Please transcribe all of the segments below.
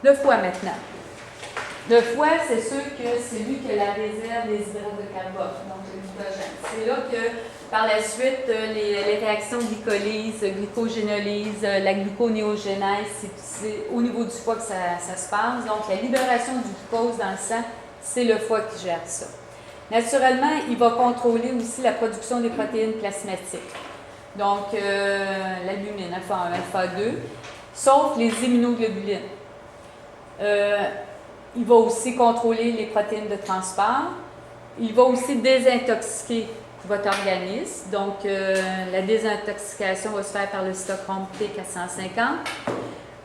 Le foie maintenant. Le foie, c'est sûr que c'est lui qui a la réserve des hydrates de carbone, donc le glycogène. C'est là que, par la suite, les réactions glycolyse, glycogénolyse, la gluconéogénèse, c'est au niveau du foie que ça se passe. Donc, la libération du glucose dans le sang, c'est le foie qui gère ça. Naturellement, il va contrôler aussi la production des protéines plasmatiques. Donc, l'albumine, alpha 1, alpha 2, sauf les immunoglobulines. Il va aussi contrôler les protéines de transport. Il va aussi désintoxiquer votre organisme. Donc, la désintoxication va se faire par le cytochrome P450.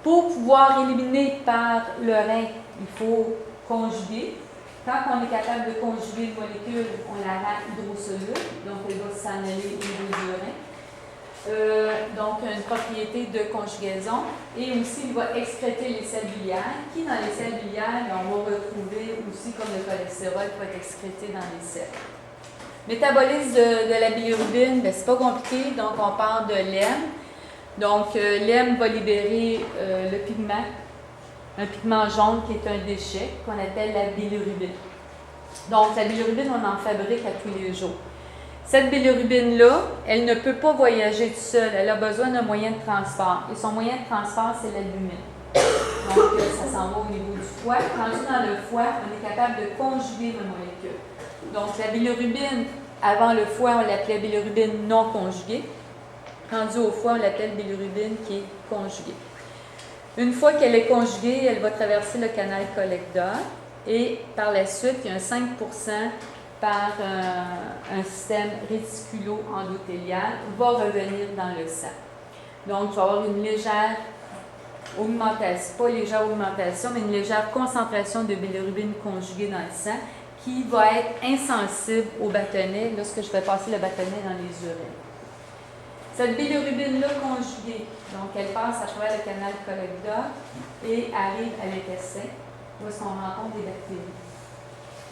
Pour pouvoir éliminer par le rein, il faut conjuguer. Quand on est capable de conjuguer une molécule, on la rend hydrosoluble. Donc, elle va s'en aller au niveau du rein. Donc, une propriété de conjugaison. Et aussi, il va excréter les sels biliaires, qui, dans les sels biliaires, on va retrouver aussi comme le cholestérol qui va être excrété dans les selles. Métabolisme de la bilirubine, ben, c'est pas compliqué. Donc, on part de l'hème. Donc, l'hème va libérer le pigment, un pigment jaune qui est un déchet, qu'on appelle la bilirubine. Donc, la bilirubine, on en fabrique à tous les jours. Cette bilirubine-là, elle ne peut pas voyager toute seule. Elle a besoin d'un moyen de transport. Et son moyen de transport, c'est l'albumine. Donc, ça s'en va au niveau du foie. Rendu dans le foie, on est capable de conjuguer nos molécules. Donc, la bilirubine, avant le foie, on l'appelait bilirubine non conjuguée. Rendu au foie, on l'appelle bilirubine qui est conjuguée. Une fois qu'elle est conjuguée, elle va traverser le canal collecteur. Et par la suite, il y a un 5% par un système réticulo-endothélial va revenir dans le sang. Donc, il va y avoir une légère augmentation, pas légère augmentation, mais une légère concentration de bilirubine conjuguée dans le sang qui va être insensible au bâtonnet lorsque je vais passer le bâtonnet dans les urines. Cette bilirubine-là conjuguée, donc elle passe à travers le canal collecteur et arrive à l'intestin, où est-ce qu'on rencontre des bactéries.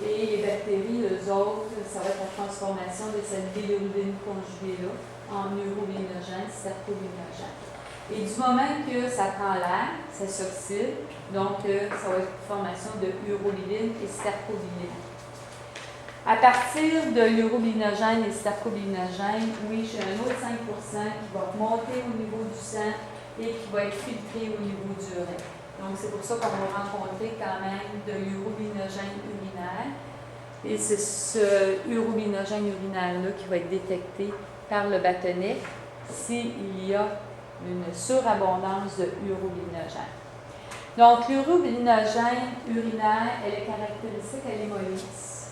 Et les bactéries, eux autres, ça va être la transformation de cette bilirubine conjuguée-là en urobilinogène, stercobilinogène. Et du moment que ça prend l'air, ça s'oxyde, donc ça va être une formation de urobiline et stercobiline. À partir de l'urobilinogène et stercobilinogène, oui, j'ai un autre 5% qui va monter au niveau du sang et qui va être filtré au niveau du rein. Donc, c'est pour ça qu'on va rencontrer quand même de l'urobilinogène urinaire. Et c'est ce urobilinogène urinaire-là qui va être détecté par le bâtonnet s'il y a une surabondance de urobilinogène. Donc, l'urobilinogène urinaire, elle est caractéristique à l'hémolyse.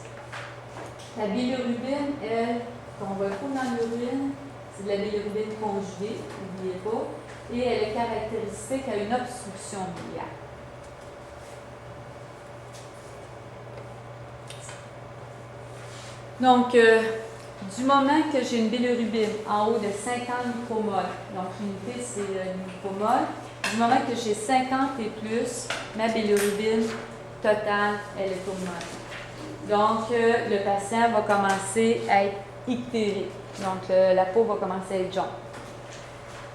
La bilirubine, elle, qu'on retrouve dans l'urine, c'est de la bilirubine conjuguée, n'oubliez pas, et elle est caractéristique à une obstruction biliaire. Donc, du moment que j'ai une bilirubine en haut de 50 micromoles, donc l'unité c'est micromole, du moment que j'ai 50 et plus, ma bilirubine totale, elle est augmentée. Donc, le patient va commencer à être ictérique. Donc, la peau va commencer à être jaune.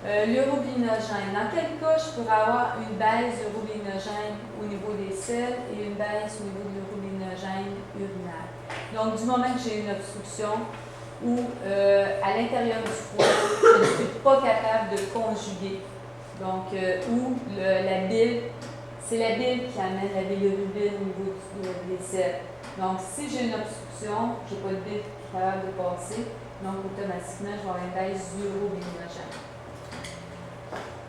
L'urobilinogène. Dans quel cas je pourrais avoir une baisse d'urobilinogène au niveau des selles et une baisse au niveau de l'urobilinogène urinaire? Donc, du moment que j'ai une obstruction ou à l'intérieur du foie, je ne suis pas capable de conjuguer. Donc, la bile, c'est la bile qui amène la bilirubine au niveau des selles. Donc, si j'ai une obstruction, je n'ai pas de bile qui est capable de passer, donc automatiquement, je vais avoir une baisse d'urobilinogène.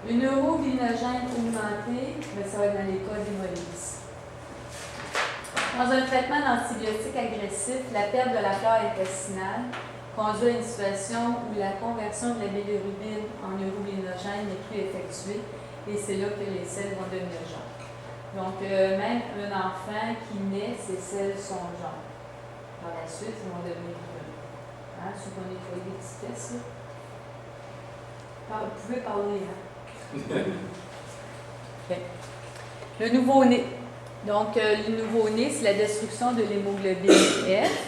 Une urobilinogène augmentée, ça va être dans les cas d'hémolyse. Dans un traitement d'antibiotiques agressif, la perte de la flore intestinale conduit à une situation où la conversion de la bilirubine en urobilinogène n'est plus effectuée et c'est là que les selles vont devenir jaunes. Donc, même un enfant qui naît, ses selles sont jaunes. Par la suite, ils vont devenir brunes. Hein, ceux qui ont nettoyé des petites fesses, là. Vous pouvez parler, hein? Okay. Le nouveau-né. Donc, le nouveau-né, c'est la destruction de l'hémoglobine F.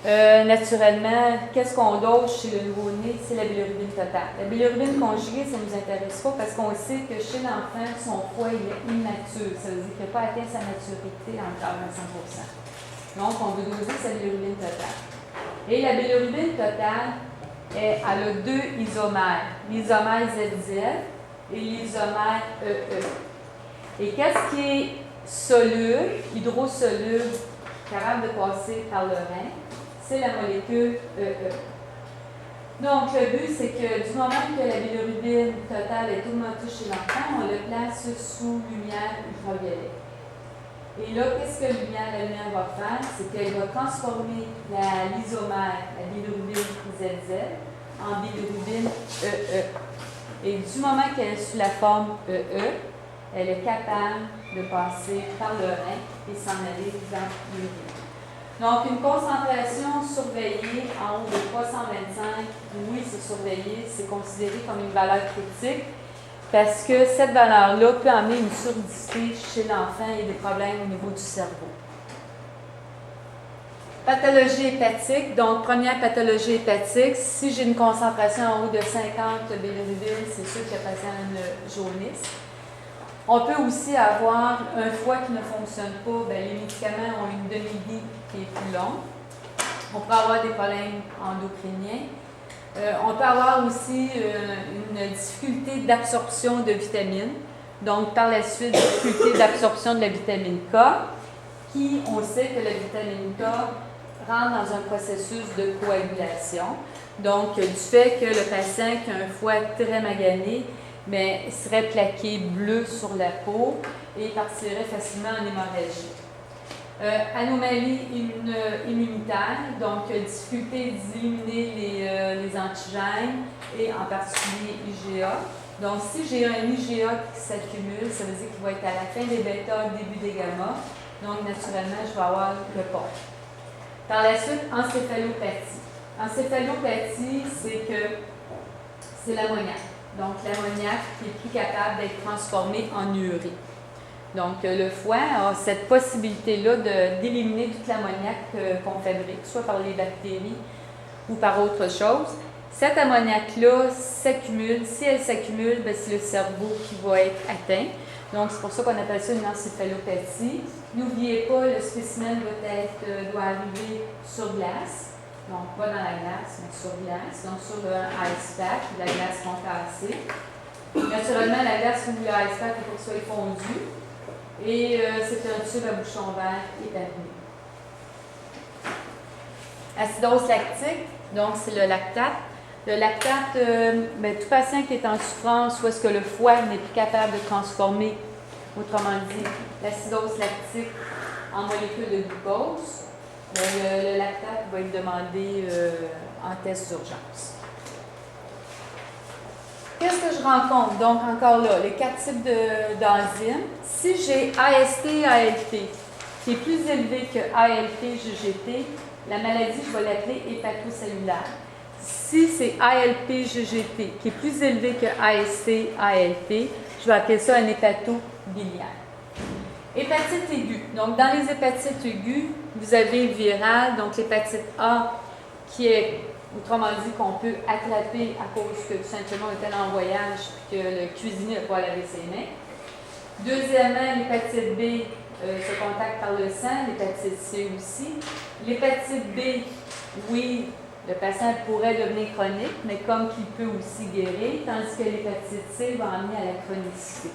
Naturellement, qu'est-ce qu'on dose chez le nouveau-né? C'est la bilirubine totale. La bilirubine conjuguée, ça ne nous intéresse pas parce qu'on sait que chez l'enfant, son foie il est immature. Ça veut dire qu'il n'a pas atteint sa maturité encore à 100%. Donc, on veut doser sa bilirubine totale. Et la bilirubine totale, elle a deux isomères, l'isomère ZZ et l'isomère EE. Et qu'est-ce qui est soluble, hydrosoluble, capable de passer par le rein? C'est la molécule EE. Donc, le but, c'est que du moment que la bilirubine totale est augmentée chez l'enfant, on le place sous lumière ultraviolet. Et là, qu'est-ce que la lumière va faire? C'est qu'elle va transformer l'isomère, la bilirubine ZZ, en bilirubine EE. Et du moment qu'elle est sous la forme EE, elle est capable de passer par le rein et s'en aller dans l'urine. Donc, une concentration surveillée en haut de 325, oui, c'est surveillé, c'est considéré comme une valeur critique parce que cette valeur-là peut amener une surdité chez l'enfant et des problèmes au niveau du cerveau. Pathologie hépatique, donc première pathologie hépatique, si j'ai une concentration en haut de 50 bilirubine, c'est sûr que le patient a une jaunisse. On peut aussi avoir un foie qui ne fonctionne pas. Bien, les médicaments ont une demi-vie qui est plus longue. On peut avoir des problèmes endocriniens. On peut avoir aussi une difficulté d'absorption de vitamines. Donc, par la suite, difficulté d'absorption de la vitamine K, qui, on sait que la vitamine K rentre dans un processus de coagulation. Donc, du fait que le patient qui a un foie très magané, bien, serait plaqué bleu sur la peau et partirait facilement en hémorragie. Anomalie immunitaire, donc difficulté d'éliminer les antigènes et en particulier IgA. Donc, si j'ai un IgA qui s'accumule, ça veut dire qu'il va être à la fin des bêta, début des gamma. Donc, naturellement, je vais avoir le port. Par la suite, encéphalopathie. Encéphalopathie, c'est l'ammoniac. Donc, l'ammoniac qui est plus capable d'être transformé en urée. Donc, le foie a cette possibilité-là d'éliminer toute l'ammoniac qu'on fabrique, soit par les bactéries ou par autre chose. Cette ammoniac-là s'accumule. Si elle s'accumule, c'est le cerveau qui va être atteint. Donc, c'est pour ça qu'on appelle ça une encéphalopathie. N'oubliez pas, le spécimen doit arriver sur glace. Donc, pas dans la glace, mais sur glace. Donc, sur le ice pack, la glace concassée. Naturellement, la glace ou le ice pack, il faut que ce soit fondu. Et c'est un tube à bouchon vert établi. Acidose lactique, donc c'est le lactate. Le lactate, tout patient qui est en souffrance, ou est-ce que le foie n'est plus capable de transformer, autrement dit, l'acidose lactique en molécules de glucose, le lactate va être demandé en test d'urgence. Qu'est-ce que je rencontre? Donc, encore là, les 4 types d'enzymes. Si j'ai AST-ALT qui est plus élevé que ALT-GGT, la maladie, je vais l'appeler hépatocellulaire. Si c'est ALP-GGT qui est plus élevé que AST-ALT, je vais appeler ça un hépatobiliaire. Hépatite aiguë. Donc, dans les hépatites aiguës, vous avez virale, donc l'hépatite A qui est, autrement dit, qu'on peut attraper à cause que tout simplement on est allé en voyage et que le cuisinier n'a pas lavé ses mains. Deuxièmement, l'hépatite B se contacte par le sang, l'hépatite C aussi. L'hépatite B, oui, le patient pourrait devenir chronique, mais comme qu'il peut aussi guérir, tandis que l'hépatite C va amener à la chronicité.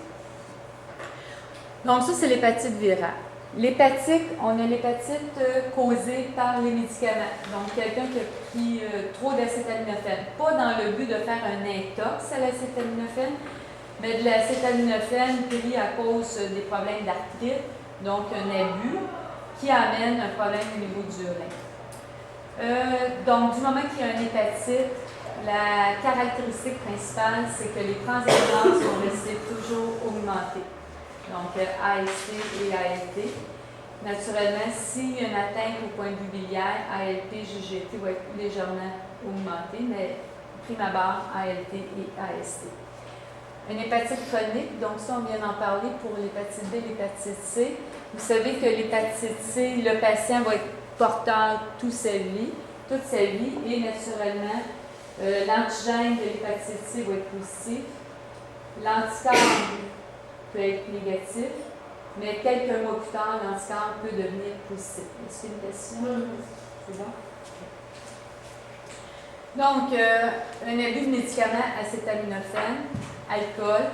Donc ça, c'est l'hépatite virale. L'hépatique, on a l'hépatite causée par les médicaments. Donc, quelqu'un qui a pris trop d'acétaminophène. Pas dans le but de faire un intox à l'acétaminophène, mais de l'acétaminophène pris à cause des problèmes d'arthrite, donc un abus qui amène un problème au niveau du rein. Donc, du moment qu'il y a une hépatite, la caractéristique principale, c'est que les transaminases vont rester toujours augmentées. Donc, AST et ALT. Naturellement, s'il y a une atteinte au point de vue biliaire, ALT, GGT va être légèrement augmenté, mais prime abord, ALT et AST. Une hépatite chronique, donc ça, on vient d'en parler pour l'hépatite B et l'hépatite C. Vous savez que l'hépatite C, le patient va être porteur toute sa vie, et naturellement, l'antigène de l'hépatite C va être positif, l'anticorps peut être négatif, mais quelques mois plus tard, l'anticorps peut devenir positif. Est-ce qu'il y a une question? C'est bon? Donc, un abus de médicaments, acétaminophène, alcool.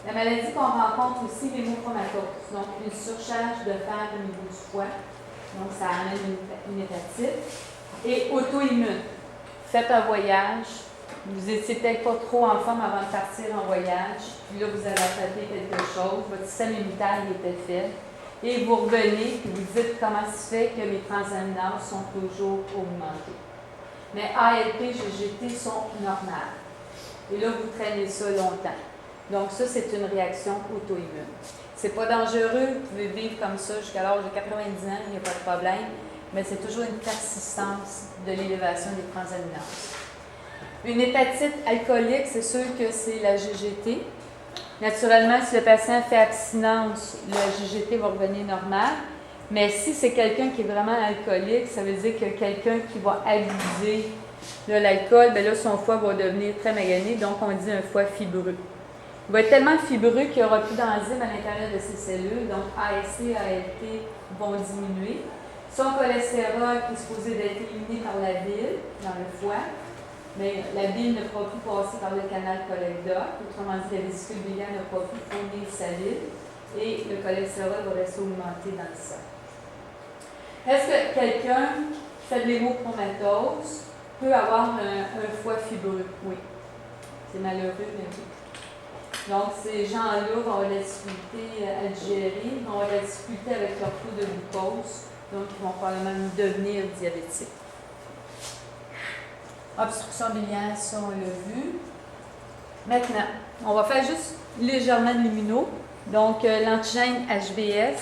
La maladie qu'on rencontre aussi, l'hémochromatose, donc une surcharge de fer au niveau du foie, donc ça amène une hépatite. Et auto-immune. Faites un voyage, vous n'étiez peut-être pas trop en forme avant de partir en voyage, puis là vous avez attrapé quelque chose, votre système immunitaire était faible, et vous revenez, puis vous dites comment ça se fait que mes transaminases sont toujours augmentées. Mais ALP, GGT sont normales. Et là, vous traînez ça longtemps. Donc ça, c'est une réaction auto-immune. C'est pas dangereux, vous pouvez vivre comme ça jusqu'à l'âge de 90 ans, il n'y a pas de problème, mais c'est toujours une persistance de l'élévation des transaminases. Une hépatite alcoolique, c'est sûr que c'est la GGT. Naturellement, si le patient fait abstinence, la GGT va revenir normale. Mais si c'est quelqu'un qui est vraiment alcoolique, ça veut dire que quelqu'un qui va abuser de l'alcool, bien là, son foie va devenir très magané, donc on dit un foie fibreux. Il va être tellement fibreux qu'il n'y aura plus d'enzymes à l'intérieur de ses cellules, donc AST, ALT vont diminuer. Son cholestérol qui est supposé d'être éliminé par la bile dans le foie, mais la bile ne pourra plus passer par le canal cholecdoque, autrement dit, la vésicule biliaire ne pourra plus fournir sa bile, et le cholestérol va rester augmenté dans le sang. Est-ce que quelqu'un qui fait de l'hémochromatose peut avoir un foie fibreux? Oui. C'est malheureux, mais oui. Donc, ces gens-là vont avoir de la difficulté à digérer, vont avoir de la difficulté avec leur taux de glucose, donc ils vont probablement devenir diabétiques. Obstruction biliaire, ça on l'a vu. Maintenant, on va faire juste légèrement de l'immuno. Donc, l'antigène HBS,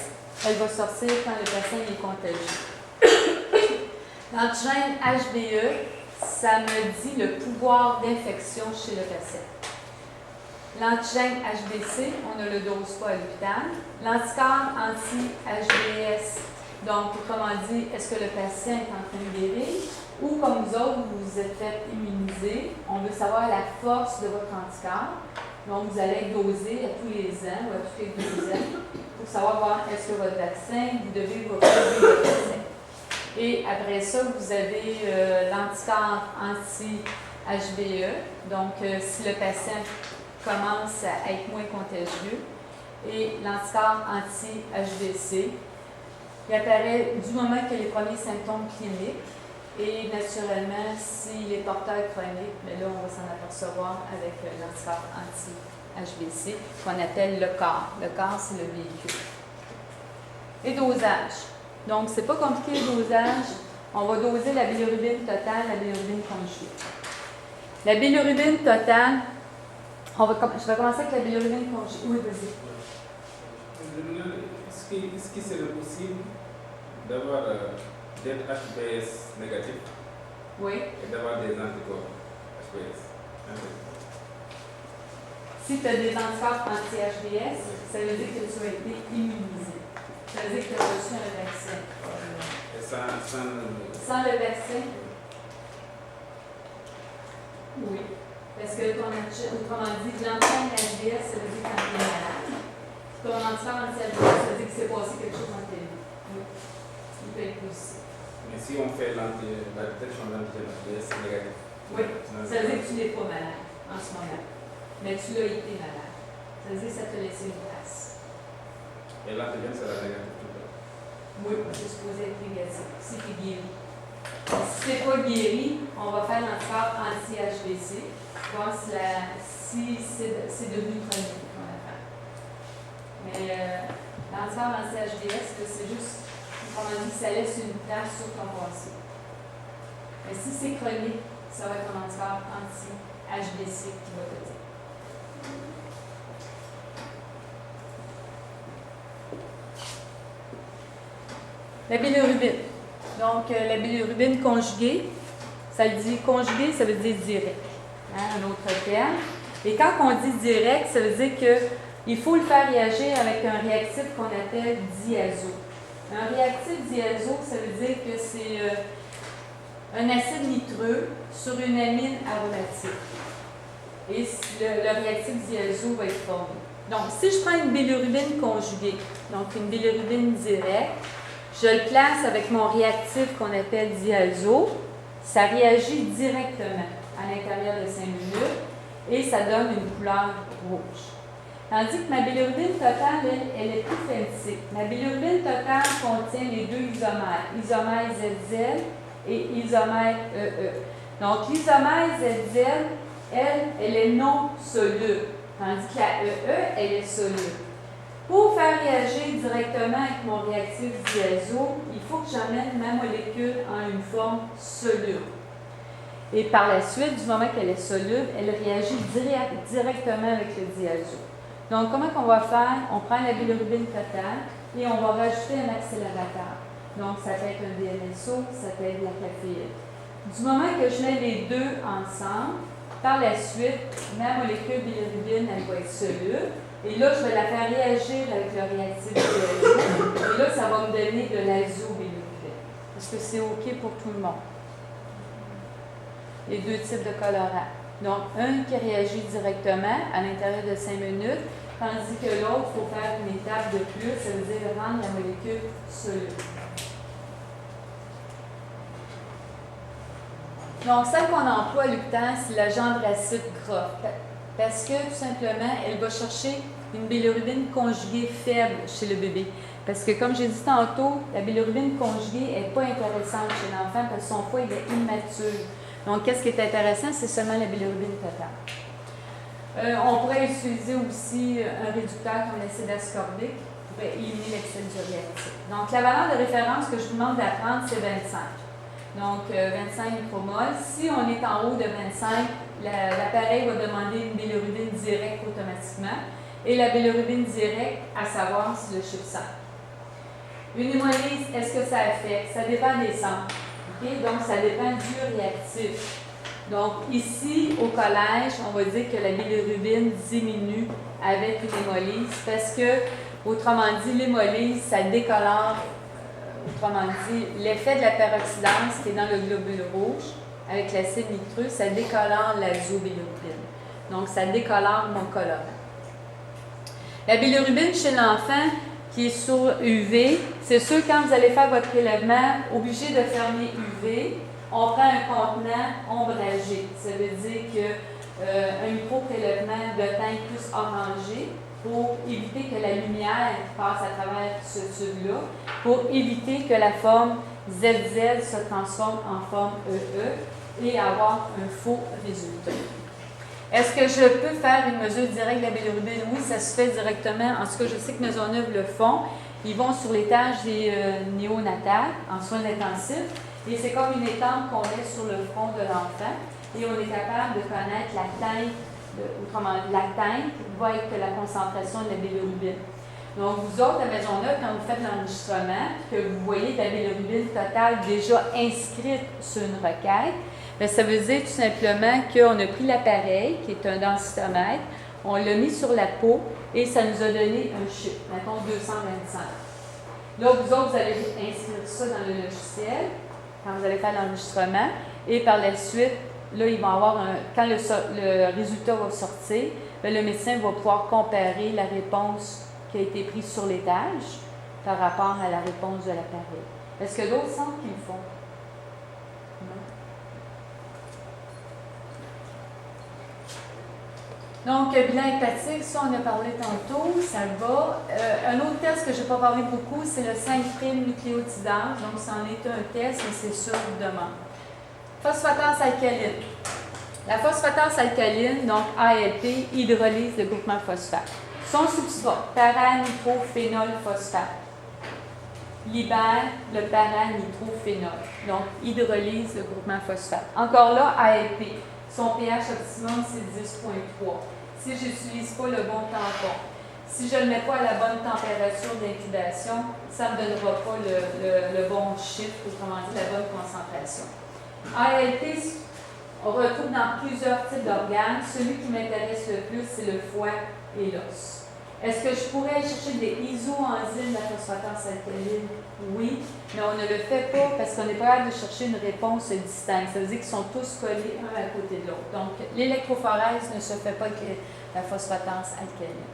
elle va sortir quand le patient est contagieux. L'antigène HBE, ça me dit le pouvoir d'infection chez le patient. L'antigène HBC, on ne le dose pas à l'hôpital. L'anticorps anti-HBS, donc autrement dit, est-ce que le patient est en train de guérir? Ou comme vous autres, vous vous êtes fait immuniser, on veut savoir la force de votre anticorps. Donc, vous allez doser à tous les ans ou à tous les 2 ans pour savoir est-ce que votre vaccin, vous devez vous refuser le vaccin. Et après ça, vous avez l'anticorps anti-HBE. Donc, si le patient commence à être moins contagieux, et l'anticorps anti-HBC, qui apparaît du moment que les premiers symptômes cliniques. Et naturellement, s'il est porteur chronique, mais là, on va s'en apercevoir avec l'anticorps anti-HBC, qu'on appelle le corps. Le corps, c'est le véhicule. Les dosages. Donc, c'est pas compliqué le dosage. On va doser la bilirubine totale, la bilirubine conjugée. La bilirubine totale, je vais commencer avec la bilirubine conjugée. Oui, vas-y. Est-ce que c'est possible d'avoir d'être HBS négatif? Oui. Et d'avoir des anticorps HBS? Si tu as des anticorps anti-HBS, ça veut dire que tu as été immunisé. Ça veut dire que tu as reçu un vaccin. Et sans le vaccin? Oui. Parce que autrement dit, l'antigène HBS, ça veut dire que tu es malade. Ton anticorps anti-HBS, ça veut dire que c'est passé quelque chose dans ta vie. Oui. Il peut être positif. Mais si on fait la détection de l'antigène HBS négatif? Oui. Ça veut dire que tu n'es pas malade en ce moment. Mais tu l'as été malade. Ça veut dire que ça te laisse une trace. Et l'antigène sera négatif tout le temps? Oui, c'est supposé être négatif. Si tu es guéri. Si tu n'es pas guéri, on va faire l'anticorps anti-HBC. Voir si c'est devenu chronique qu'on va faire. Mais l'anticorps anti-HBS, c'est juste, comment on dit, ça laisse une trace sur ton passé. Mais si c'est chronique, ça va être un anticorps anti-HBC qui va te dire. La bilirubine. Donc, la bilirubine conjuguée, ça le dit conjuguée, ça veut dire direct. Hein, un autre terme. Et quand on dit direct, ça veut dire qu'il faut le faire réagir avec un réactif qu'on appelle diazo. Un réactif diazo, ça veut dire que c'est un acide nitreux sur une amine aromatique. Et le réactif diazo va être formé. Donc, si je prends une bilirubine conjuguée, donc une bilirubine directe, je le place avec mon réactif qu'on appelle diazo, ça réagit directement à l'intérieur de 5 minutes et ça donne une couleur rouge. Tandis que ma bilirubine totale, elle est plus fancy. Ma bilirubine totale contient les deux isomères, isomère ZZ et isomère EE. Donc, l'isomère ZZ, elle est non soluble, tandis que la EE, elle est soluble. Pour faire réagir directement avec mon réactif diazo, il faut que j'amène ma molécule en une forme soluble. Et par la suite, du moment qu'elle est soluble, elle réagit directement avec le diazo. Donc, comment qu'on va faire? On prend la bilirubine totale et on va rajouter un accélérateur. Donc, ça peut être un DMSO, ça peut être de la caféine. Du moment que je mets les deux ensemble, par la suite, ma molécule bilirubine, elle va être soluble. Et là, je vais la faire réagir avec le réactif diazo. Et là, ça va me donner de l'azobilirubine. Est-ce que c'est OK pour tout le monde? Les deux types de colorants. Donc, un qui réagit directement à l'intérieur de 5 minutes, tandis que l'autre, il faut faire une étape de plus, ça veut dire rendre la molécule soluble. Donc, celle qu'on emploie à l'UQTR, c'est la gendracite gras. Parce que, tout simplement, elle va chercher une bilirubine conjuguée faible chez le bébé. Parce que, comme j'ai dit tantôt, la bilirubine conjuguée n'est pas intéressante chez l'enfant parce que son foie il est immature. Donc, qu'est-ce qui est intéressant? C'est seulement la bilirubine totale. On pourrait utiliser aussi un réducteur comme l'acide ascorbique pour éliminer l'excès diurétique. Donc, la valeur de référence que je vous demande d'apprendre, c'est 25. Donc, 25 micromoles. Si on est en haut de 25, l'appareil va demander une bilirubine directe automatiquement. Et la bilirubine directe, à savoir, c'est le chiffre 5. Une hémolyse, est-ce que ça affecte? Ça dépend des centres. Okay? Donc, ça dépend du réactif. Donc, ici, au collège, on va dire que la bilirubine diminue avec une hémolyse parce que, autrement dit, l'hémolyse, ça décolore, autrement dit, l'effet de la peroxydase qui est dans le globule rouge avec l'acide nitreux, ça décolore l'azobilirubine. Donc, ça décolore mon colorant. La bilirubine chez l'enfant qui est sur UV, c'est sûr, quand vous allez faire votre prélèvement, obligé de fermer UV, on prend un contenant ombragé. Ça veut dire qu'un micro-prélèvement de teinte plus orangé pour éviter que la lumière passe à travers ce tube-là, pour éviter que la forme ZZ se transforme en forme EE et avoir un faux résultat. Est-ce que je peux faire une mesure directe de la bilirubine? Oui, ça se fait directement. En tout cas, je sais que Maisonneuve le font. Ils vont sur l'étage des néonatales en soins intensifs et c'est comme une étampe qu'on met sur le front de l'enfant et on est capable de connaître la teinte, autrement dit, la teinte va être la concentration de la bilirubine. Donc, vous autres, à Maisonneuve, quand vous faites l'enregistrement, que vous voyez la bilirubine totale déjà inscrite sur une requête, bien, ça veut dire tout simplement qu'on a pris l'appareil, qui est un densitomètre, on l'a mis sur la peau et ça nous a donné un chiffre, mettons 225. Là, vous autres, vous allez inscrire ça dans le logiciel quand vous allez faire l'enregistrement et par la suite, là, il va avoir quand le résultat va sortir, bien, le médecin va pouvoir comparer la réponse qui a été prise sur l'étage par rapport à la réponse de l'appareil. Est-ce que d'autres centres qui le font? Donc, bilan hépatique, ça on a parlé tantôt, ça va. Un autre test que je n'ai pas parlé beaucoup, c'est le 5'-nucléotidase. Donc, c'en est un test, mais c'est sur demande. Phosphatase alcaline. La phosphatase alcaline, donc ALP, hydrolyse le groupement phosphate. Son substrat, paranitrophénol phosphate, libère le paranitrophénol. Donc, hydrolyse le groupement phosphate. Encore là, ALP. Son pH optimum, c'est 10,3. Si je n'utilise pas le bon tampon, si je ne le mets pas à la bonne température d'incubation, ça ne me donnera pas le bon chiffre, autrement dit, la bonne concentration. ALP, on retrouve dans plusieurs types d'organes. Celui qui m'intéresse le plus, c'est le foie et l'os. Est-ce que je pourrais aller chercher des isoenzymes de la phosphatase alcaline? Oui, mais on ne le fait pas parce qu'on n'est pas capable de chercher une réponse distincte. Ça veut dire qu'ils sont tous collés un à côté de l'autre. Donc, l'électrophorèse ne se fait pas avec la phosphatase alcaline.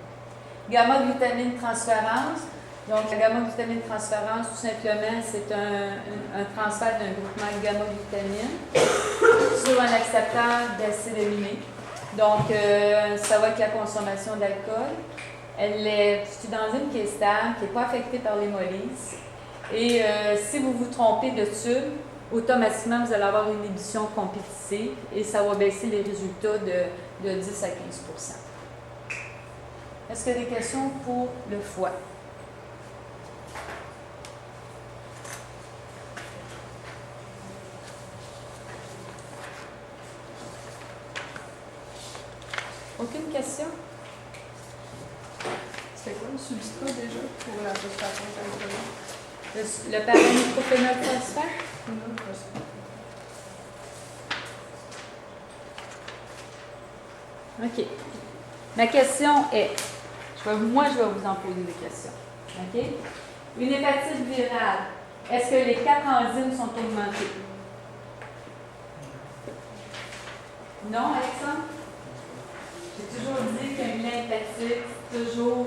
Gamma-glutamine transférence. Donc, la gamma-glutamine transférence, tout simplement, c'est un transfert d'un groupement de gamma-glutamine sur un accepteur d'acide aminé. Donc, ça va avec la consommation d'alcool. C'est une enzyme qui est stable, qui n'est pas affectée par l'hémolyse. Et si vous vous trompez de tube, automatiquement, vous allez avoir une inhibition compétitive et ça va baisser les résultats de 10 à 15 %. Est-ce qu'il y a des questions pour le foie? Aucune question? C'est quoi le substrat déjà pour la phosphatase alcaline? Le paramycrophénol phosphate? OK. Ma question est, moi je vais vous en poser des questions. OK? Une hépatite virale, est-ce que les 4 enzymes sont augmentées? Non, Alexandre? J'ai toujours dit qu'une hépatite, toujours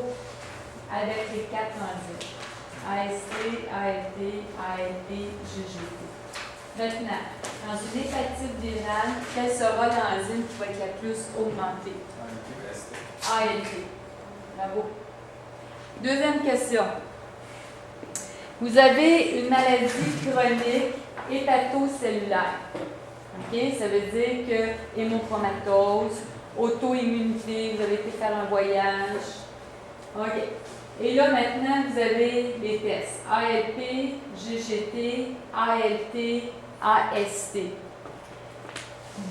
avec les 4 enzymes. AST, ALT, ALT, GGT. Maintenant, dans une hépatite virale, quelle sera l'enzyme qui va être la plus augmentée? ALT. Bravo. Deuxième question. Vous avez une maladie chronique hépatocellulaire. OK? Ça veut dire que hémochromatose, auto-immunité, vous avez été faire un voyage. OK. Et là, maintenant, vous avez les tests. ALT, GGT, ALT, AST.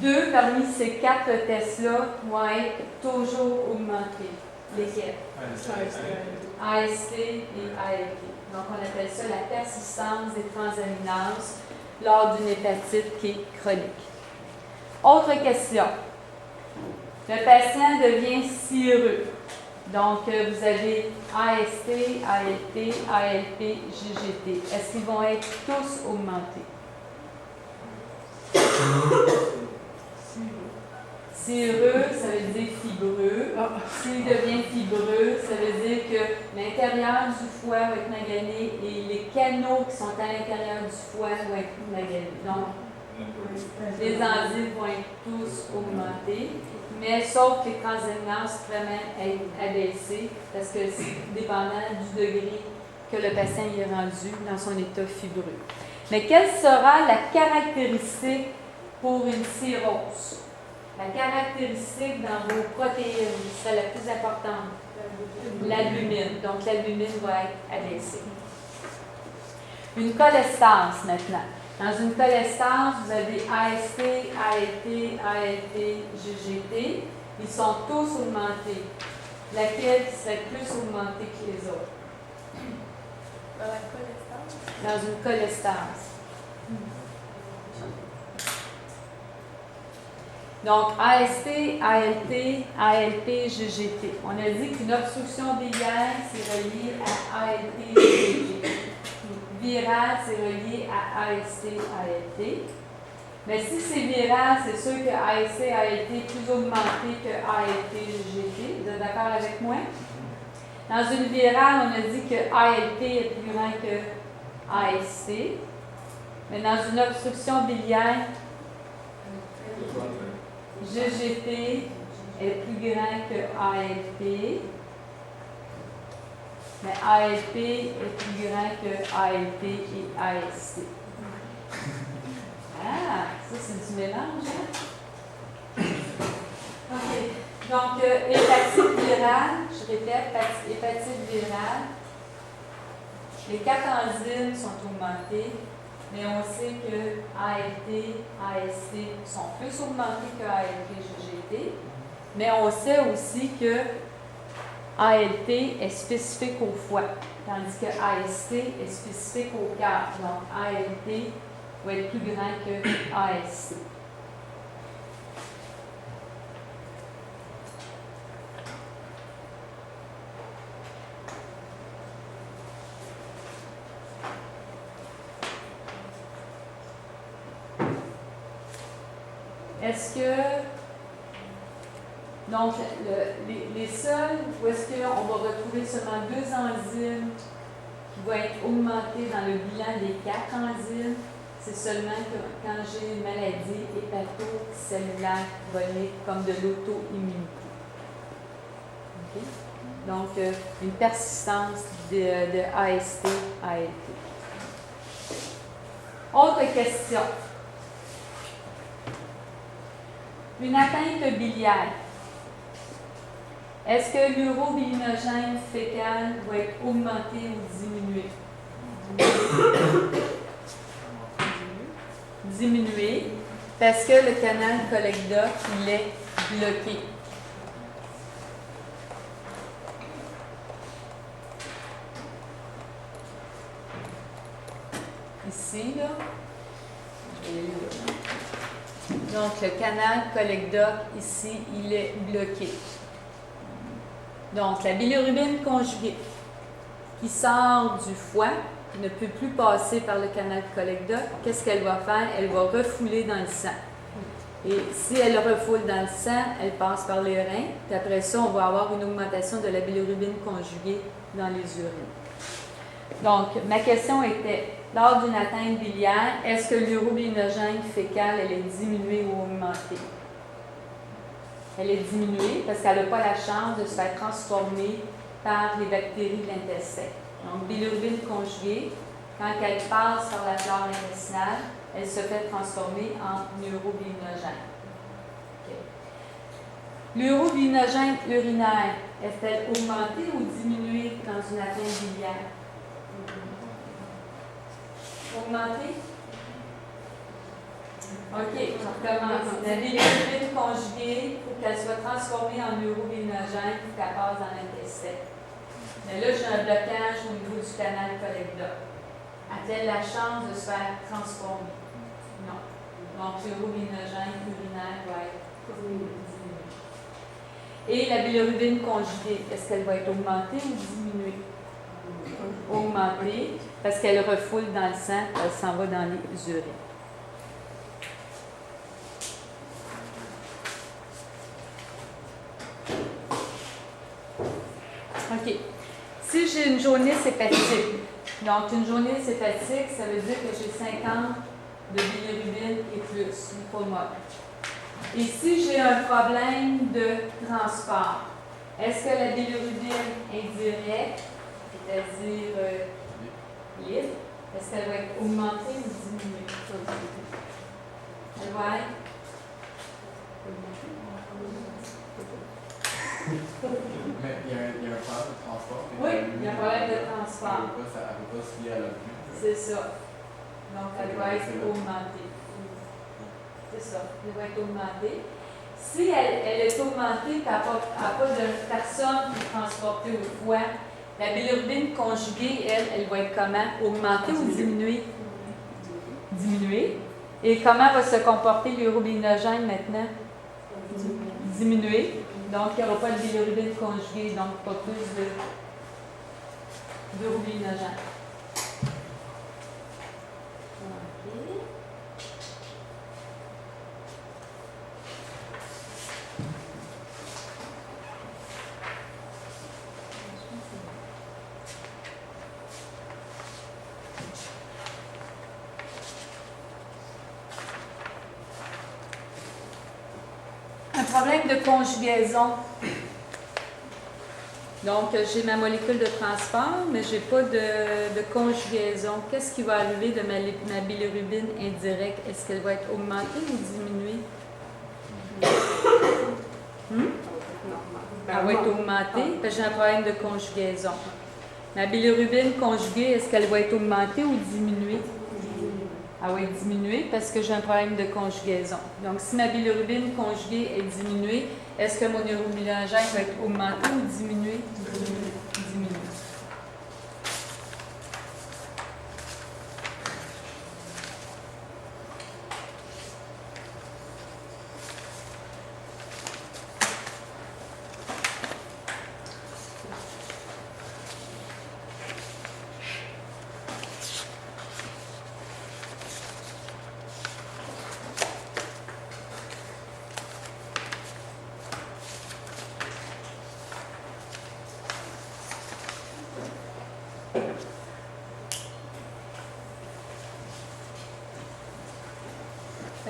2 parmi ces 4 tests-là vont être toujours augmentés. Lesquels? AST et ALT. Donc, on appelle ça la persistance des transaminases lors d'une hépatite qui est chronique. Autre question. Le patient devient cirrheux. Donc, vous avez AST, ALT, ALP, GGT. Est-ce qu'ils vont être tous augmentés? Cirrheux, ça veut dire fibreux. S'il devient fibreux, ça veut dire que l'intérieur du foie va être magané et les canaux qui sont à l'intérieur du foie vont être maganés. Donc, les enzymes vont être tous augmentés, mais sauf que les transaminases vraiment être abaissées parce que c'est dépendant du degré que le patient y est rendu dans son état fibreux. Mais quelle sera la caractéristique pour une cirrhose? La caractéristique dans vos protéines, c'est la plus importante. L'albumine. Donc, l'albumine va être abaissée. Une cholestase maintenant. Dans une cholestase, vous avez AST, ALT, ALT, GGT. Ils sont tous augmentés. Laquelle serait plus augmentée que les autres? Dans la cholestase? Dans une cholestase. Donc, AST, ALT, ALP, GGT. On a dit qu'une obstruction biliaire, c'est relié à ALT, GGT. Viral, c'est relié à AST, ALT. Mais si c'est viral, c'est sûr que AST, ALT est plus augmenté que ALT, GGT. Vous êtes d'accord avec moi? Dans une virale, on a dit que ALT est plus grand que AST. Mais dans une obstruction biliaire, GGT est plus grand que ALP, mais ALP est plus grand que ALT et AST. Ah, ça c'est du mélange, hein? OK. Donc, hépatite virale, je répète, hépatite virale, les 4 enzymes sont augmentées. Mais on sait que ALT, AST sont plus augmentés que ALT, GGT. Mais on sait aussi que ALT est spécifique au foie, tandis que AST est spécifique au cœur. Donc, ALT va être plus grand que AST. est-ce que... Donc, les seuls où est-ce qu'on va retrouver seulement 2 enzymes qui vont être augmentées dans le bilan des 4 enzymes, c'est seulement quand j'ai une maladie hépatocellulaire chronique comme de l'auto-immunité. Okay? Donc, une persistance de AST, ALT. Autre question. Une atteinte biliaire. Est-ce que l'urobilinogène fécal va être augmenté ou diminué? Diminué, parce que le canal cholédoque, il est bloqué. Ici, là, donc le canal cholédoque, ici, il est bloqué. Donc, la bilirubine conjuguée qui sort du foie, qui ne peut plus passer par le canal cholédoque, qu'est-ce qu'elle va faire? Elle va refouler dans le sang. Et si elle refoule dans le sang, elle passe par les reins, puis après ça, on va avoir une augmentation de la bilirubine conjuguée dans les urines. Donc, ma question était, lors d'une atteinte biliaire, est-ce que l'urobilinogène fécal, elle est diminuée ou augmentée? Elle est diminuée parce qu'elle n'a pas la chance de se faire transformer par les bactéries de l'intestin. Donc, bilirubine conjuguée, quand elle passe par la flore intestinale, elle se fait transformer en urobilinogène. Okay. L'urobilinogène urinaire, est-elle augmentée ou diminuée dans une atteinte biliaire? Augmentée? OK, je recommence. La bilirubine conjuguée, il faut qu'elle soit transformée en urobilinogène pour qu'elle passe dans l'intestin. Mais là, j'ai un blocage au niveau du canal cholédoque. A-t-elle la chance de se faire transformer? Non. Donc, l'urobilinogène urinaire va être diminué. Et la bilirubine conjuguée, est-ce qu'elle va être augmentée ou diminuée? Augmentée, parce qu'elle refoule dans le sang, elle s'en va dans les urines. OK. Si j'ai une jaunisse hépatique, donc une jaunisse hépatique, ça veut dire que j'ai 50 de bilirubine et plus, micromol. Et si j'ai un problème de transport, est-ce que la bilirubine indirecte, c'est-à-dire libre, est-ce qu'elle va être augmentée ou diminuée? Elle va être Mais il y a un problème de transport. Oui, il y a un problème de transport. Elle ne peut pas se lier à l'obus. C'est ça. Donc, elle va être augmentée. C'est ça. Elle va être augmentée. Si elle est augmentée et qu'elle n'a pas de personne pour transporter au foie, la bilirubine conjuguée, elle va être comment? Augmentée ou diminuée? Diminuée. Et comment va se comporter l'urobilinogène maintenant? Diminuée. Donc, il n'y aura pas de bilirubine conjuguée, donc pas plus d'urobilinogène. OK. Un problème de conjugaison. Donc, j'ai ma molécule de transport, mais je n'ai pas de conjugaison. Qu'est-ce qui va arriver de ma bilirubine indirecte? Est-ce qu'elle va être augmentée ou diminuée? Elle va être augmentée parce que j'ai un problème de conjugaison. Ma bilirubine conjuguée, est-ce qu'elle va être augmentée ou diminuée? Elle va être diminuée parce que j'ai un problème de conjugaison. Donc, si ma bilirubine conjuguée est diminuée, est-ce que mon urobilinogène va être augmenté ou diminué? Diminué.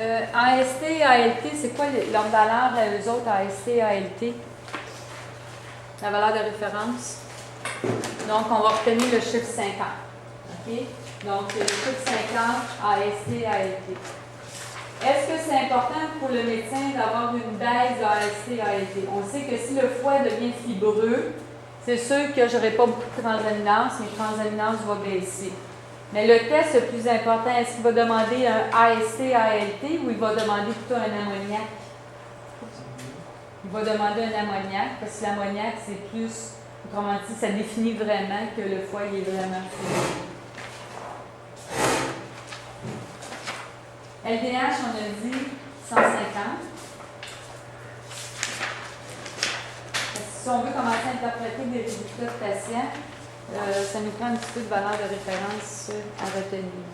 AST et ALT, c'est quoi leur valeur à eux autres, AST et ALT? La valeur de référence. Donc, on va retenir le chiffre 50. OK? Donc, le chiffre 50, AST et ALT. Est-ce que c'est important pour le médecin d'avoir une baisse de AST et ALT? On sait que si le foie devient fibreux, c'est sûr que je n'aurai pas beaucoup de transaminase, mes transaminases vont baisser. Mais le test le plus important, est-ce qu'il va demander un AST, ALT ou il va demander plutôt un ammoniac? Il va demander un ammoniac parce que l'ammoniac, c'est plus, autrement dit, ça définit vraiment que le foie il est vraiment fibreux. LDH, on a dit 150. Si on veut commencer à interpréter des résultats de patients, ça nous prend un petit peu de valeur de référence à retenir.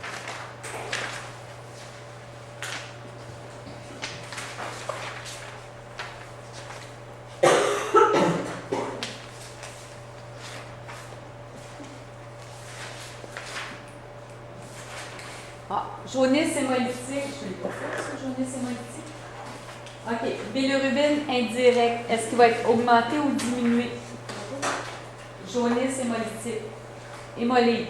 Ah, jaunisse hémolytique, je ne l'ai pas fait, ça, jaunisse hémolytique. OK. Bilirubine indirect, est-ce qu'il va être augmenté ou diminué? Jaunisse hémolytique. Hémolyte.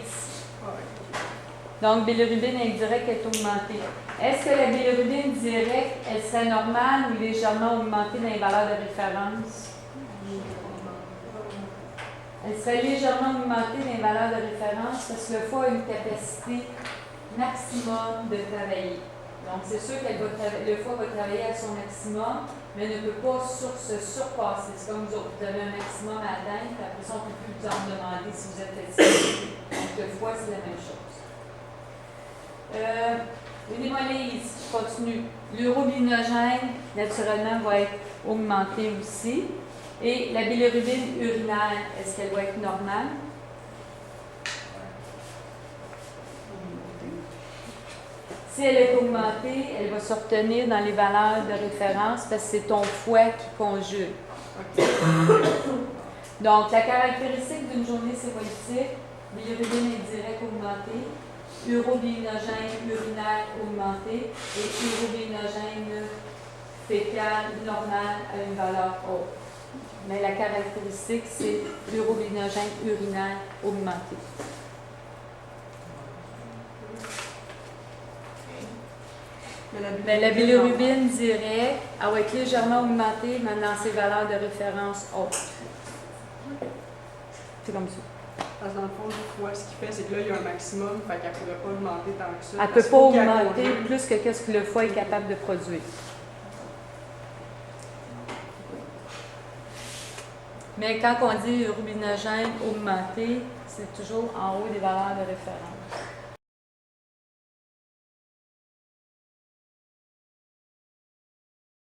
Donc, bilirubine indirecte est augmentée. Est-ce que la bilirubine directe, elle serait normale ou légèrement augmentée dans les valeurs de référence? Elle serait légèrement augmentée dans les valeurs de référence parce que le foie a une capacité maximum de travailler. Donc, c'est sûr que le foie va travailler à son maximum, mais ne peut pas se surpasser. C'est comme vous autres, vous avez un maximum à atteindre, puis après ça, on ne peut plus vous en demander si vous êtes fatigué. Donc, le foie, c'est la même chose. Une hémolyse continue. L'urobilinogène, naturellement, va être augmenté aussi. Et la bilirubine urinaire, est-ce qu'elle va être normale? Si elle est augmentée, elle va se retenir dans les valeurs de référence parce que c'est ton foie qui conjugue. Donc, la caractéristique d'une jaunisse hémolytique, bilirubine indirecte augmentée, urobilinogène urinaire augmenté et urobilinogène fécal normal à une valeur haute. Mais la caractéristique, c'est urobilinogène urinaire augmenté. Mais la bilirubine directe, elle va être légèrement augmentée, mais dans ses valeurs de référence hautes. C'est comme ça. Parce que dans le fond, du foie, ce qu'il fait, c'est que là, il y a un maximum, fait qu'elle ne pourrait pas augmenter tant que ça. Elle ne peut pas augmenter plus que ce que le foie est capable de produire. Mais quand on dit urobilinogène augmenté, c'est toujours en haut des valeurs de référence.